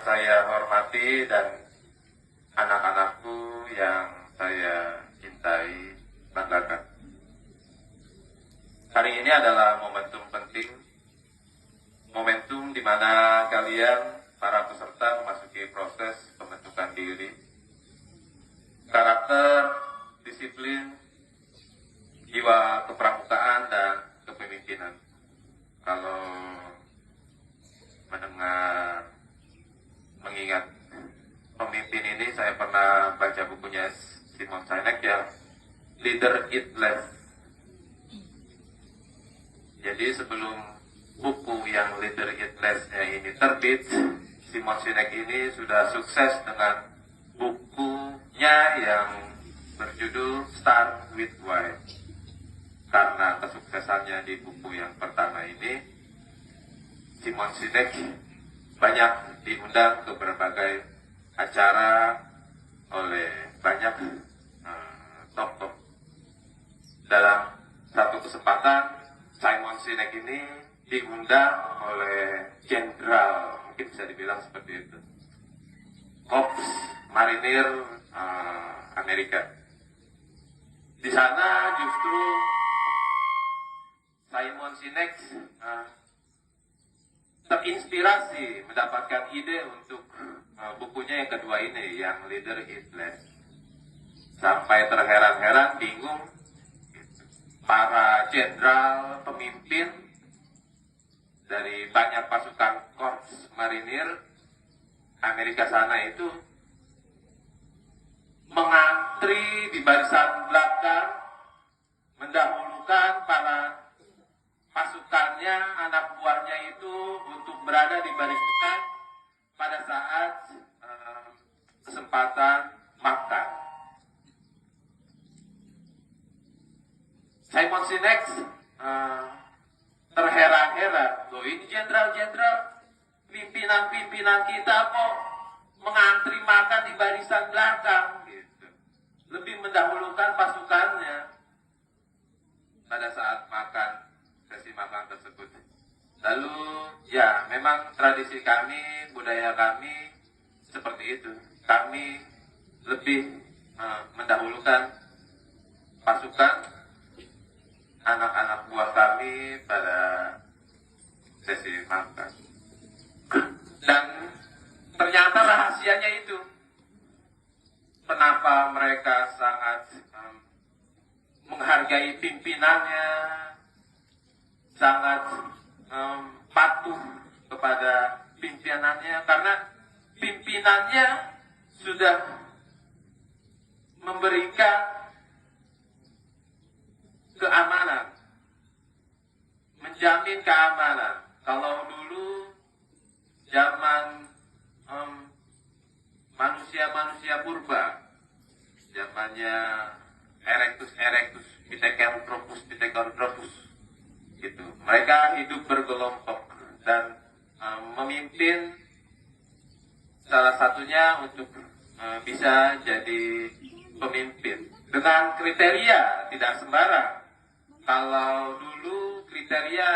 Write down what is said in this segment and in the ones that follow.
Saya hormati dan anak-anakku yang saya cintai, banggakan. Hari ini adalah momentum penting, momentum di mana kalian, para peserta, memasuki proses pembentukan diri, karakter, disiplin, jiwa kepramukaan, dan kepemimpinan. Kalau mengingat pemimpin ini, saya pernah baca bukunya Simon Sinek yang Leader Eat Less. Jadi sebelum buku yang Leader Eat Less-nya ini terbit, Simon Sinek ini sudah sukses dengan bukunya yang berjudul Start with Why. Karena kesuksesannya di buku yang pertama ini, Simon Sinek banyak diundang ke berbagai acara oleh banyak tokoh. Dalam satu kesempatan, Simon Sinek ini diundang oleh jenderal, mungkin bisa dibilang seperti itu, Korps Marinir Amerika. Di sana justru Simon Sinek terinspirasi mendapatkan ide untuk bukunya yang kedua ini, yang Leader Eat Less. Sampai terheran-heran, bingung, para jenderal pemimpin dari banyak pasukan Korps Marinir Amerika sana itu mengantri di barisan belakang, mendahulukan para pasukannya, anak buahnya itu untuk berada di baris depan pada saat kesempatan makan. Simon Sinek terheran-heran, loh ini jenderal-jenderal, pimpinan-pimpinan kita kok mengantri makan di barisan belakang, gitu. Lebih mendahulukan pasukannya pada saat makan, sesi makan tersebut. Lalu ya memang tradisi kami, budaya kami seperti itu. Kami lebih mendahulukan pasukan, anak-anak buah kami pada sesi makan. Dan ternyata rahasianya itu, kenapa mereka sangat menghargai pimpinannya, sangat patuh kepada pimpinannya, karena pimpinannya sudah memberikan keamanan, menjamin keamanan. Kalau dulu zaman manusia-manusia purba, zamannya Erectus, Pithecanthropus, gitu. Mereka hidup berkelompok dan memimpin, salah satunya untuk bisa jadi pemimpin dengan kriteria tidak sembarang. Kalau dulu kriteria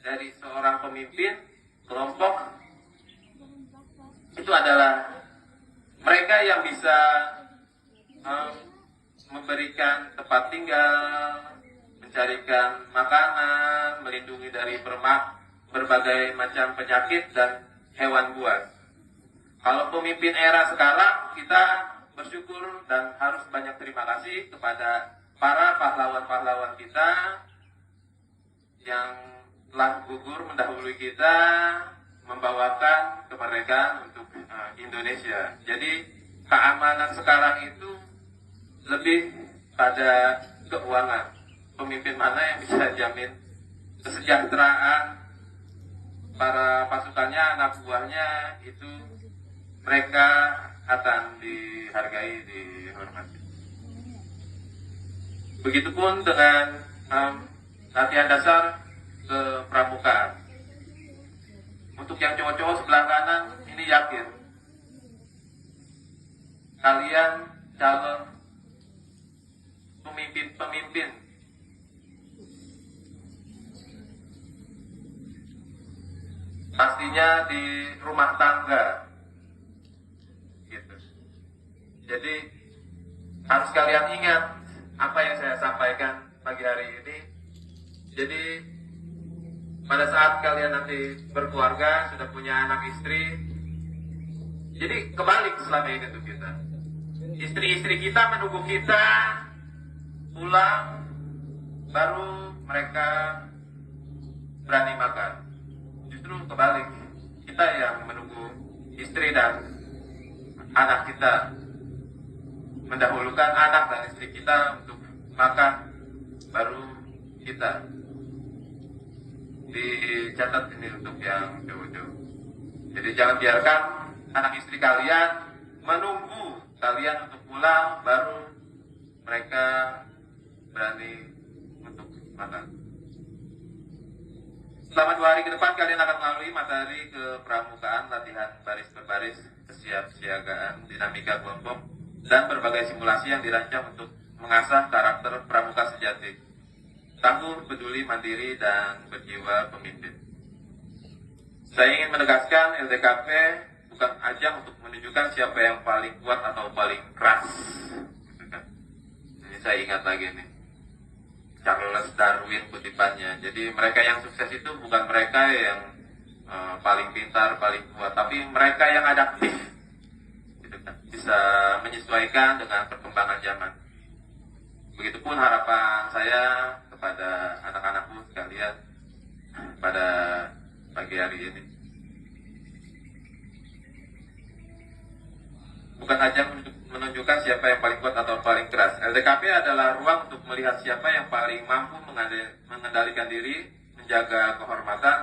dari seorang pemimpin kelompok itu adalah mereka yang bisa memberikan tempat tinggal, mencarikan makanan, melindungi dari berbagai macam penyakit dan hewan buas. Kalau pemimpin era sekarang, kita bersyukur dan harus banyak terima kasih kepada para pahlawan-pahlawan kita yang telah gugur mendahului kita, membawakan kemerdekaan untuk Indonesia. Jadi keamanan sekarang itu lebih pada keuangan. Pemimpin mana yang bisa jamin kesejahteraan para pasukannya, anak buahnya, itu mereka akan dihargai, dihormati. Begitupun dengan latihan dasar kepramukaan. Untuk yang cowok-cowok sebelah kanan, ini yakin kalian calon pemimpin. Pastinya di rumah tangga harus kalian ingat apa yang saya sampaikan pagi hari ini. Jadi pada saat kalian nanti berkeluarga, sudah punya anak istri, jadi kebalik selama ini tuh kita. Istri-istri kita menunggu kita pulang, baru mereka berani makan. Justru kebalik, kita yang menunggu istri dan anak kita, mendahulukan anak dan istri kita untuk makan, baru kita. Dicatat ini untuk yang cowok-cowok. Jadi jangan biarkan anak istri kalian menunggu kalian untuk pulang, baru mereka berani untuk makan. Selama 2 hari ke depan kalian akan melalui materi kepramukaan, latihan baris berbaris, kesiapsiagaan, dinamika kelompok, dan berbagai simulasi yang dirancang untuk mengasah karakter pramuka sejati, tangguh, peduli, mandiri, dan berjiwa pemimpin. Saya ingin menegaskan LDKP bukan ajang untuk menunjukkan siapa yang paling kuat atau paling keras. Ini saya ingat lagi nih, Charles Darwin kutipannya. Jadi mereka yang sukses itu bukan mereka yang paling pintar, paling kuat, tapi mereka yang adaptif, gitu kan? Bisa menyesuaikan dengan perkembangan zaman. Begitupun harapan saya kepada anak-anakku sekalian pada pagi hari ini. Bukan ajang untuk menunjukkan siapa yang paling kuat atau paling keras. LDKP adalah ruang untuk melihat siapa yang paling mampu mengendalikan diri, menjaga kehormatan,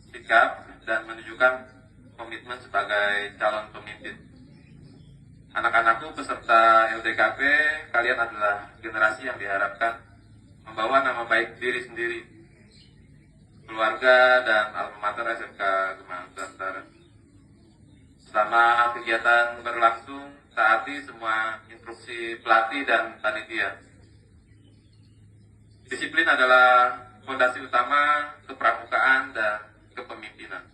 sikap, dan menunjukkan komitmen sebagai calon pemimpin. Anak-anakku peserta LDKP, kalian adalah generasi yang diharapkan membawa nama baik diri sendiri, keluarga, dan alma mater SMK Gemah Nusantara. Selama kegiatan berlangsung, taati semua instruksi pelatih dan panitia. Disiplin adalah fondasi utama kepramukaan dan kepemimpinan.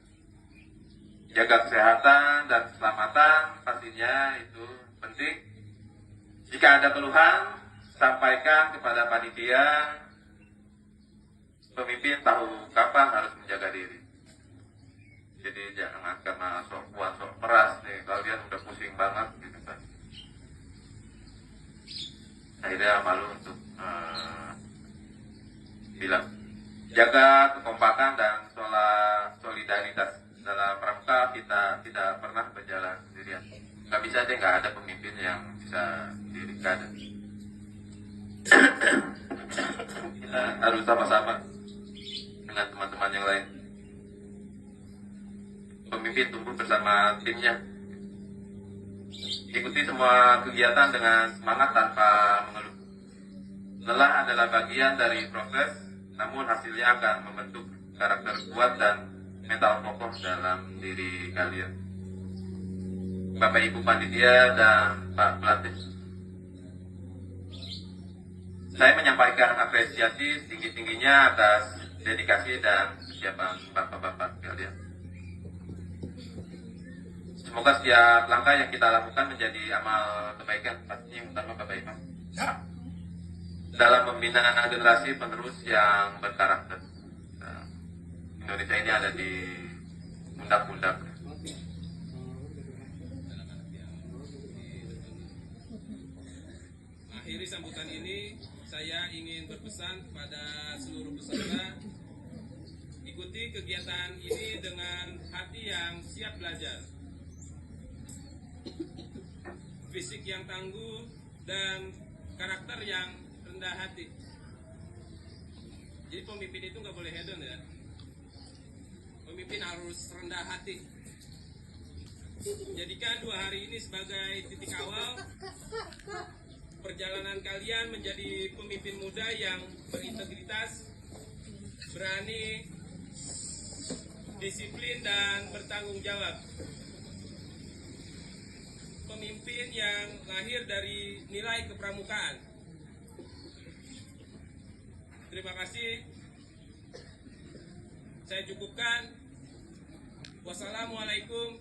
Jaga kesehatan dan keselamatan pastinya itu penting. Jika ada keluhan, sampaikan kepada panitia. Pemimpin tahu kapan harus menjaga diri. Jadi jangan karena sok kuat, sok keras nih, kalian udah pusing banget gitu kan. Akhirnya malu untuk bilang. Jaga kekompakan dan solidaritas. Dalam pramuka kita tidak pernah berjalan sendirian. Nggak bisa deh, nggak ada pemimpin yang bisa dirikan. Kita harus sama-sama dengan teman-teman yang lain. Pemimpin tumbuh bersama timnya. Ikuti semua kegiatan dengan semangat tanpa mengeluh. Lelah adalah bagian dari proses, namun hasilnya akan membentuk karakter kuat dan mental kokoh dalam diri kalian. Bapak Ibu panitia dan Pak pelatih, saya menyampaikan apresiasi setinggi-tingginya atas dedikasi dan kesiapan bapak-bapak kalian. Semoga setiap langkah yang kita lakukan menjadi amal kebaikan, pastinya utama Bapak Ibu, dalam membina generasi penerus yang berkarakter. Indonesia ini ada di pundak-pundak. Akhiri sambutan ini, saya ingin berpesan kepada seluruh peserta, ikuti kegiatan ini dengan hati yang siap belajar, fisik yang tangguh, dan karakter yang rendah hati. Jadi pemimpin itu nggak boleh hedon ya. Pemimpin harus rendah hati. Jadikan 2 hari ini sebagai titik awal perjalanan kalian menjadi pemimpin muda yang berintegritas, berani, disiplin, dan bertanggung jawab. Pemimpin yang lahir dari nilai kepramukaan. Terima kasih. Saya cukupkan. Wassalamualaikum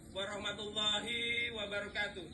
warahmatullahi wabarakatuh.